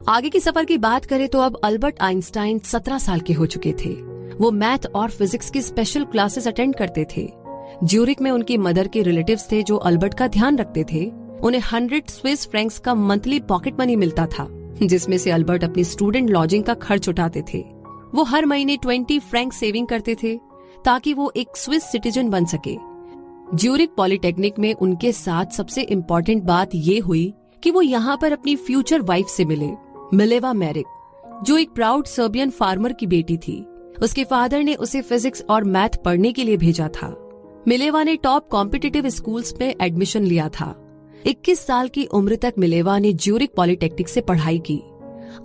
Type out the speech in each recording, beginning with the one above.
आगे की सफर की बात करें तो अब अल्बर्ट आइंस्टाइन 17 साल के हो चुके थे। वो मैथ और फिजिक्स की स्पेशल क्लासेस अटेंड करते थे। ज्यूरिक में उनकी मदर के रिलेटिव्स थे जो अल्बर्ट का ध्यान रखते थे। उन्हें 100 स्विस फ्रैंक्स का मंथली पॉकेट मनी मिलता था, जिसमें से अल्बर्ट अपनी स्टूडेंट लॉजिंग का खर्च उठाते थे। वो हर महीने 20 फ्रैंक सेविंग करते थे ताकि वो एक स्विस सिटीजन बन सके। ज्यूरिक पॉलिटेक्निक में उनके साथ सबसे इम्पोर्टेंट बात ये हुई कि वो यहाँ पर अपनी फ्यूचर वाइफ से मिले, मिलेवा मैरिक, जो एक प्राउड सर्बियन फार्मर की बेटी थी। उसके फादर ने उसे फिजिक्स और मैथ पढ़ने के लिए भेजा था। मिलेवा ने टॉप कॉम्पिटिटिव स्कूल्स में एडमिशन लिया था। 21 साल की उम्र तक मिलेवा ने ज्यूरिक पॉलिटेक्निक से पढ़ाई की।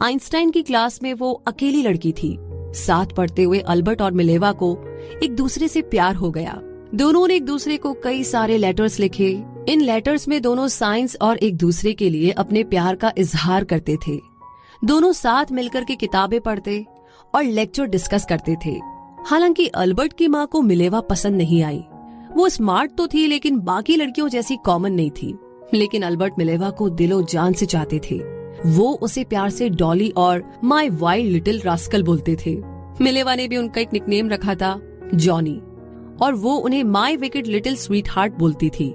आइंस्टाइन की क्लास में वो अकेली लड़की थी। साथ पढ़ते हुए अल्बर्ट और मिलेवा को एक दूसरे से प्यार हो गया। दोनों ने एक दूसरे को कई सारे लेटर्स लिखे। इन लेटर्स में दोनों साइंस और एक दूसरे के लिए अपने प्यार का इजहार करते थे। दोनों साथ मिलकर के किताबें पढ़ते और लेक्चर डिस्कस करते थे। हालांकि अल्बर्ट की माँ को मिलेवा पसंद नहीं आई। वो स्मार्ट तो थी लेकिन बाकी लड़कियों जैसी कॉमन नहीं थी। लेकिन अल्बर्ट मिलेवा को दिलो जान से चाहते थे। वो उसे प्यार से डॉली और माई वाइल्ड लिटिल रास्कल बोलते थे। मिलेवा ने भी उनका एक निकनेम रखा था, जॉनी, और वो उन्हें माई विकेड लिटिल स्वीट हार्ट बोलती थी।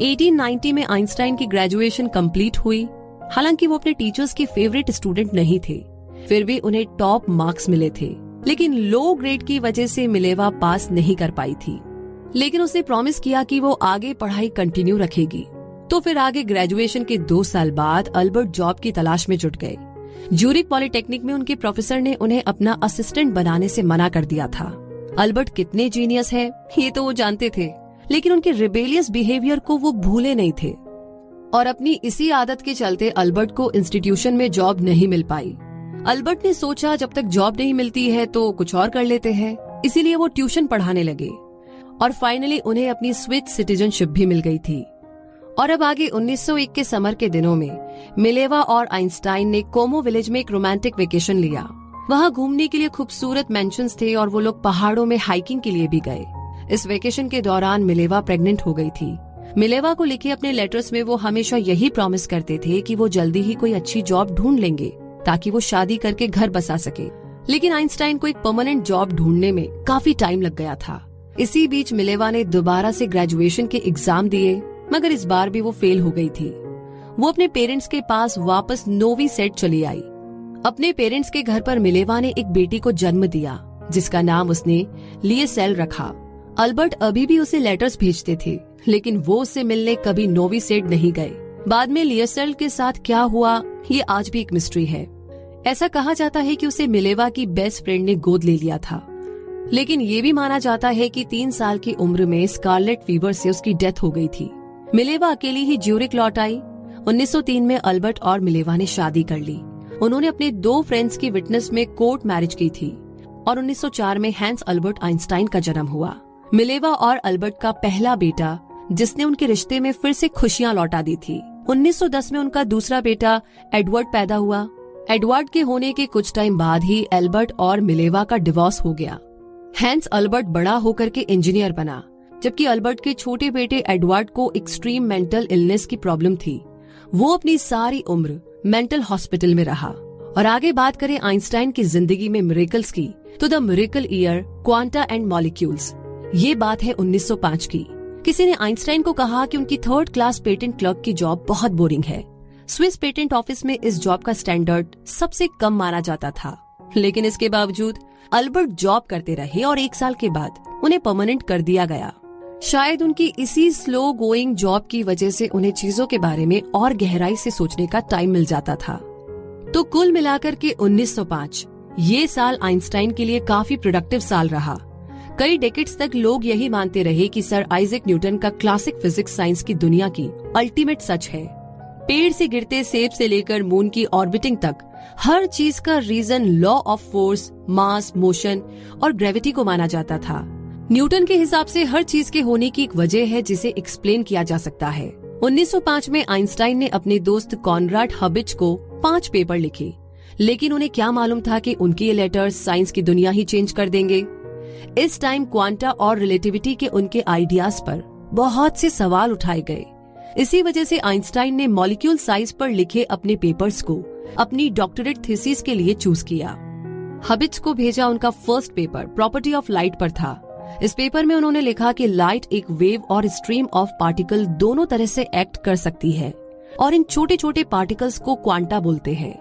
1890 में आइंस्टाइन की ग्रेजुएशन कंप्लीट हुई। हालांकि वो अपने टीचर्स के फेवरेट स्टूडेंट नहीं थे, फिर भी उन्हें टॉप मार्क्स मिले थे। लेकिन लो ग्रेड की वजह से मिलेवा पास नहीं कर पाई थी। लेकिन उसने प्रॉमिस किया कि वो आगे पढ़ाई कंटिन्यू रखेगी। तो फिर आगे ग्रेजुएशन के 2 साल बाद अल्बर्ट जॉब की तलाश में जुट गए। ज्यूरिक पॉलिटेक्निक में उनके प्रोफेसर ने उन्हें अपना असिस्टेंट बनाने से मना कर दिया था। अल्बर्ट कितने जीनियस है ये तो वो जानते थे, लेकिन उनके रिबेलियस बिहेवियर को वो भूले नहीं थे। और अपनी इसी आदत के चलते अल्बर्ट को इंस्टीट्यूशन में जॉब नहीं मिल पाई। अल्बर्ट ने सोचा जब तक जॉब नहीं मिलती है तो कुछ और कर लेते हैं, इसीलिए वो ट्यूशन पढ़ाने लगे और फाइनली उन्हें अपनी स्विस सिटीजनशिप भी मिल गई थी। और अब आगे 1901 के समर के दिनों में मिलेवा और आइंस्टाइन ने कोमो विलेज में एक रोमांटिक वेकेशन लिया। वहाँ घूमने के लिए खूबसूरत मेंशंस थे और वो लोग पहाड़ों में हाइकिंग के लिए भी गए। इस वेकेशन के दौरान मिलेवा प्रेग्नेंट हो गई थी। मिलेवा को लिखे अपने लेटर्स में वो हमेशा यही प्रॉमिस करते थे कि वो जल्दी ही कोई अच्छी जॉब ढूंढ लेंगे ताकि वो शादी करके घर बसा सके। लेकिन आइंस्टाइन को एक परमानेंट जॉब ढूंढने में काफी टाइम लग गया था। इसी बीच मिलेवा ने दोबारा से ग्रेजुएशन के एग्जाम दिए, मगर इस बार भी वो फेल हो गई थी। वो अपने पेरेंट्स के पास वापस नोवी सेट चली आई। अपने पेरेंट्स के घर पर मिलेवा ने एक बेटी को जन्म दिया जिसका नाम उसने लिएसेल रखा। अल्बर्ट अभी भी उसे लेटर्स भेजते थे, लेकिन वो उससे मिलने कभी नोवी सेट नहीं गए। बाद में लिएसेल के साथ क्या हुआ ये आज भी एक मिस्ट्री है। ऐसा कहा जाता है कि उसे मिलेवा की बेस्ट फ्रेंड ने गोद ले लिया था, लेकिन ये भी माना जाता है कि 3 साल की उम्र में स्कारलेट फीवर से उसकी डेथ हो गई थी। मिलेवा अकेली ही ज्यूरिक लौट आई। 1903 में अल्बर्ट और मिलेवा ने शादी कर ली। उन्होंने अपने 2 फ्रेंड्स की विटनेस में कोर्ट मैरिज की थी और 1904 में हैंस अल्बर्ट आइंस्टाइन का जन्म हुआ। मिलेवा और अल्बर्ट का पहला बेटा जिसने उनके रिश्ते में फिर से खुशियां लौटा दी थी। 1910 में उनका दूसरा बेटा एडवर्ड पैदा हुआ। एडवर्ड के होने के कुछ टाइम बाद ही अल्बर्ट और मिलेवा का डिवोर्स हो गया। हैंस अल्बर्ट बड़ा होकर के इंजीनियर बना, जबकि अल्बर्ट के छोटे बेटे एडवर्ड को एक्सट्रीम मेंटल इलनेस की प्रॉब्लम थी। वो अपनी सारी उम्र मेंटल हॉस्पिटल में रहा। और आगे बात करें आइंस्टाइन की जिंदगी में मिरेकल्स की, तो the miracle year, quanta and molecules, ये बात है 1905 की। किसी ने आइंस्टाइन को कहा कि उनकी 3rd क्लास पेटेंट क्लर्क की जॉब बहुत बोरिंग है। स्विस पेटेंट ऑफिस में इस जॉब का स्टैंडर्ड सबसे कम माना जाता था, लेकिन इसके बावजूद अल्बर्ट जॉब करते रहे और 1 साल के बाद उन्हें परमानेंट कर दिया गया। शायद उनकी इसी स्लो गोइंग जॉब की वजह से उन्हें चीजों के बारे में और गहराई से सोचने का टाइम मिल जाता था। तो कुल मिलाकर के 1905 ये साल आइंस्टाइन के लिए काफी प्रोडक्टिव साल रहा। कई डेकेड्स तक लोग यही मानते रहे कि सर आइजैक न्यूटन का क्लासिक फिजिक्स साइंस की दुनिया की अल्टीमेट सच है। पेड़ से गिरते सेब से लेकर मून की ऑर्बिटिंग तक हर चीज का reason law of force, mass, motion और ग्रेविटी को माना जाता था। न्यूटन के हिसाब से हर चीज के होने की एक वजह है जिसे एक्सप्लेन किया जा सकता है। 1905 में आइंस्टाइन ने अपने दोस्त कॉनराड हबिच को 5 पेपर लिखे, लेकिन उन्हें क्या मालूम था कि उनके ये लेटर्स साइंस की दुनिया ही चेंज कर देंगे। इस टाइम क्वांटा और रिलेटिविटी के उनके आइडियाज पर बहुत से सवाल उठाए गए। इसी वजह से आइंस्टाइन ने मॉलिक्यूल साइज पर लिखे अपने पेपर्स को अपनी डॉक्टरेट थीसिस के लिए चूज किया। हबिट्स को भेजा उनका first paper property of light पर था। इस पेपर में उन्होंने लिखा कि लाइट एक वेव और स्ट्रीम ऑफ पार्टिकल दोनों तरह से एक्ट कर सकती है और इन छोटे छोटे पार्टिकल्स को क्वांटा बोलते हैं।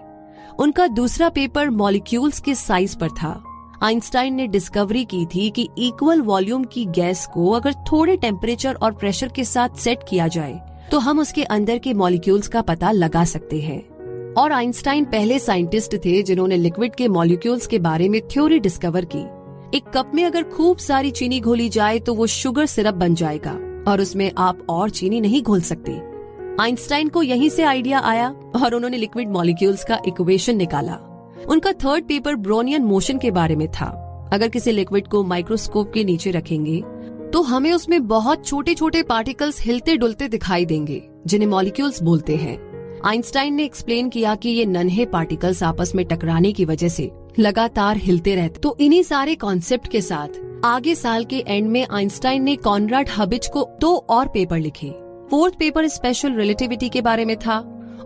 उनका दूसरा पेपर मॉलिक्यूल्स के साइज पर था। आइंस्टाइन ने डिस्कवरी की थी कि इक्वल वॉल्यूम की गैस को अगर थोड़े टेम्परेचर और प्रेशर के साथ सेट किया जाए तो हम उसके अंदर के मॉलिक्यूल्स का पता लगा सकते हैं। और आइंस्टाइन पहले साइंटिस्ट थे जिन्होंने लिक्विड के मॉलिक्यूल्स के बारे में थ्योरी डिस्कवर की। एक कप में अगर खूब सारी चीनी घोली जाए तो वो शुगर सिरप बन जाएगा और उसमें आप और चीनी नहीं घोल सकते। आइंस्टाइन को यहीं से आइडिया आया और उन्होंने लिक्विड मॉलिक्यूल्स का इक्वेशन निकाला। उनका थर्ड पेपर ब्रोनियन मोशन के बारे में था। अगर किसी लिक्विड को माइक्रोस्कोप के नीचे रखेंगे तो हमें उसमें बहुत छोटे छोटे पार्टिकल्स हिलते डुलते दिखाई देंगे जिन्हें मॉलिक्यूल्स बोलते हैं। आइंस्टाइन ने एक्सप्लेन किया कि ये नन्हे पार्टिकल्स आपस में टकराने की वजह से लगातार हिलते रहते। तो इन्हीं सारे कॉन्सेप्ट के साथ आगे साल के एंड में आइंस्टाइन ने कॉनराड हबिट्स को 2 और पेपर लिखे। फोर्थ पेपर स्पेशल रिलेटिविटी के बारे में था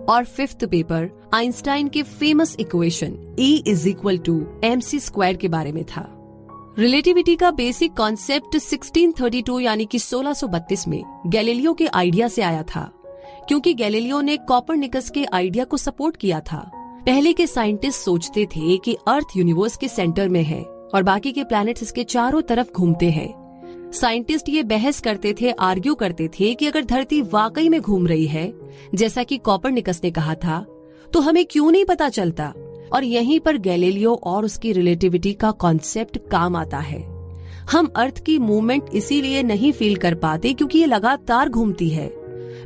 और फिफ्थ पेपर आइंस्टाइन के फेमस इक्वेशन E=mc² के बारे में था। रिलेटिविटी का बेसिक कॉन्सेप्ट 1632 यानी कि 1632 में गैलीलियो के आइडिया से आया था, क्योंकि गैलीलियो ने कोपरनिकस के आइडिया को सपोर्ट किया था। पहले के साइंटिस्ट सोचते थे कि अर्थ यूनिवर्स के सेंटर में है और बाकी के प्लैनेट्स इसके चारों तरफ घूमते हैं। साइंटिस्ट ये बहस करते थे, आर्ग्यू करते थे कि अगर धरती वाकई में घूम रही है जैसा कि कोपरनिकस ने कहा था तो हमें क्यों नहीं पता चलता। और यहीं पर गैलीलियो और उसकी रिलेटिविटी का कॉन्सेप्ट काम आता है। हम अर्थ की मूवमेंट इसीलिए नहीं फील कर पाते क्योंकि ये लगातार घूमती है,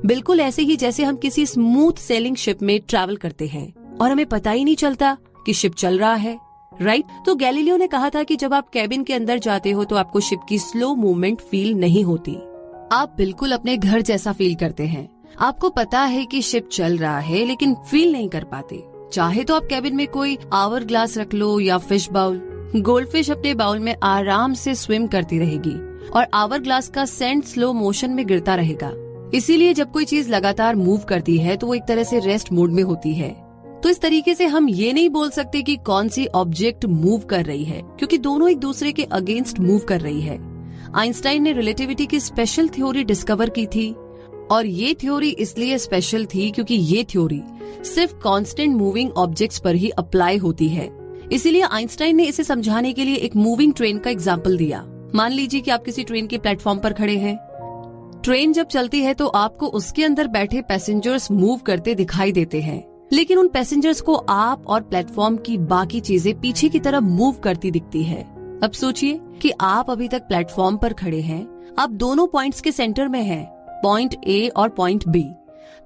बिल्कुल ऐसे ही जैसे हम किसी स्मूथ सेलिंग शिप में ट्रैवल करते हैं और हमें पता ही नहीं चलता कि शिप चल रहा है, राइट। तो गैलीलियो ने कहा था कि जब आप कैबिन के अंदर जाते हो तो आपको शिप की स्लो मूवमेंट फील नहीं होती। आप बिल्कुल अपने घर जैसा फील करते हैं। आपको पता है कि शिप चल रहा है लेकिन फील नहीं कर पाते। चाहे तो आप कैबिन में कोई आवर ग्लास रख लो या फिश बाउल। गोल्डफिश अपने बाउल में आराम से स्विम करती रहेगी और आवर ग्लास का सैंड स्लो मोशन में गिरता रहेगा। इसीलिए जब कोई चीज लगातार मूव करती है तो वो एक तरह से रेस्ट मोड में होती है। तो इस तरीके से हम ये नहीं बोल सकते कि कौन सी ऑब्जेक्ट मूव कर रही है, क्योंकि दोनों एक दूसरे के अगेंस्ट मूव कर रही है। आइंस्टाइन ने रिलेटिविटी की स्पेशल थ्योरी डिस्कवर की थी और ये थ्योरी इसलिए स्पेशल थी क्योंकि ये थ्योरी सिर्फ कांस्टेंट मूविंग ऑब्जेक्ट्स पर ही अप्लाई होती है। इसीलिए आइंस्टाइन ने इसे समझाने के लिए एक मूविंग ट्रेन का एग्जाम्पल दिया। मान लीजिए कि आप किसी ट्रेन के प्लेटफॉर्म पर खड़े हैं। ट्रेन जब चलती है तो आपको उसके अंदर बैठे पैसेंजर्स मूव करते दिखाई देते हैं, लेकिन उन पैसेंजर्स को आप और प्लेटफॉर्म की बाकी चीजें पीछे की तरफ मूव करती दिखती है। अब सोचिए कि आप अभी तक प्लेटफॉर्म पर खड़े हैं, आप दोनों पॉइंट्स के सेंटर में हैं, पॉइंट ए और पॉइंट बी।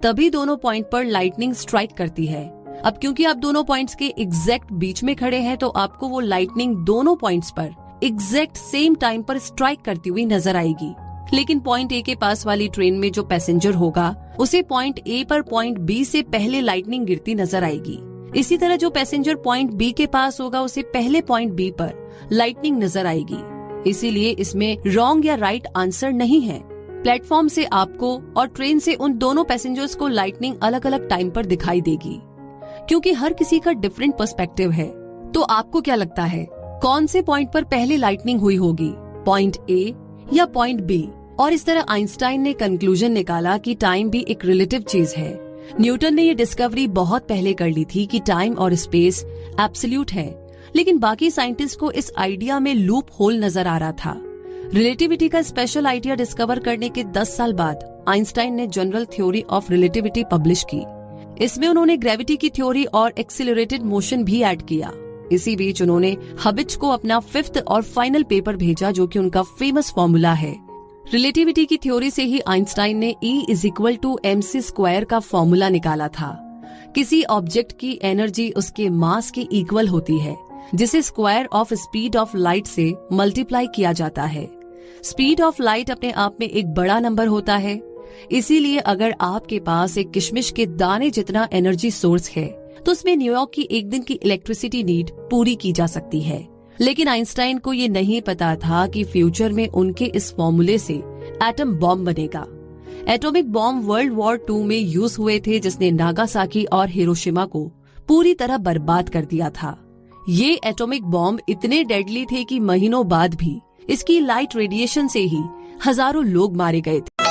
तभी दोनों पॉइंट पर लाइटनिंग स्ट्राइक करती है। अब क्योंकि आप दोनों पॉइंट्स के एग्जैक्ट बीच में खड़े हैं तो आपको वो लाइटनिंग दोनों पॉइंट्स पर एग्जैक्ट सेम टाइम पर स्ट्राइक करती हुई नजर आएगी। लेकिन पॉइंट ए के पास वाली ट्रेन में जो पैसेंजर होगा उसे पॉइंट ए पर पॉइंट बी से पहले लाइटनिंग गिरती नजर आएगी। इसी तरह जो पैसेंजर पॉइंट बी के पास होगा उसे पहले पॉइंट बी पर लाइटनिंग नजर आएगी। इसीलिए इसमें रॉन्ग या राइट आंसर नहीं है। प्लेटफॉर्म से आपको और ट्रेन से उन दोनों पैसेंजर्स को लाइटनिंग अलग अलग टाइम पर दिखाई देगी, क्योंकि हर किसी का डिफरेंट पर्सपेक्टिव है। तो आपको क्या लगता है कौन से पॉइंट पर पहले लाइटनिंग हुई होगी, पॉइंट ए या पॉइंट बी? और इस तरह आइंस्टाइन ने कंक्लूजन निकाला कि टाइम भी एक रिलेटिव चीज है। न्यूटन ने ये डिस्कवरी बहुत पहले कर ली थी कि टाइम और स्पेस एब्सोल्यूट है, लेकिन बाकी साइंटिस्ट को इस आइडिया में लूप होल नजर आ रहा था। रिलेटिविटी का स्पेशल आइडिया डिस्कवर करने के 10 साल बाद आइंस्टाइन ने general theory of relativity publish की। इसमें उन्होंने ग्रेविटी की थ्योरी और एक्सिलरेटेड मोशन भी ऐड किया। इसी बीच उन्होंने हबिट्स को अपना 5th और फाइनल पेपर भेजा, जो कि उनका फेमस फॉर्मूला है। रिलेटिविटी की थ्योरी से ही आइंस्टाइन ने E=mc² का फॉर्मूला निकाला था। किसी ऑब्जेक्ट की एनर्जी उसके मास के इक्वल होती है, जिसे square of speed of light से मल्टीप्लाई किया जाता है। स्पीड ऑफ लाइट अपने आप में एक बड़ा नंबर होता है, इसीलिए अगर आपके पास एक किशमिश के दाने जितना एनर्जी सोर्स है तो उसमें न्यूयॉर्क की एक दिन की इलेक्ट्रिसिटी नीड पूरी की जा सकती है। लेकिन आइंस्टाइन को ये नहीं पता था कि फ्यूचर में उनके इस फॉर्मूले से एटम बॉम्ब बनेगा। एटॉमिक बॉम्ब वर्ल्ड वॉर 2 में यूज हुए थे, जिसने नागासाकी और हिरोशिमा को पूरी तरह बर्बाद कर दिया था। ये एटॉमिक बॉम्ब इतने डेडली थे कि महीनों बाद भी इसकी लाइट रेडिएशन से ही हजारों लोग मारे गए थे।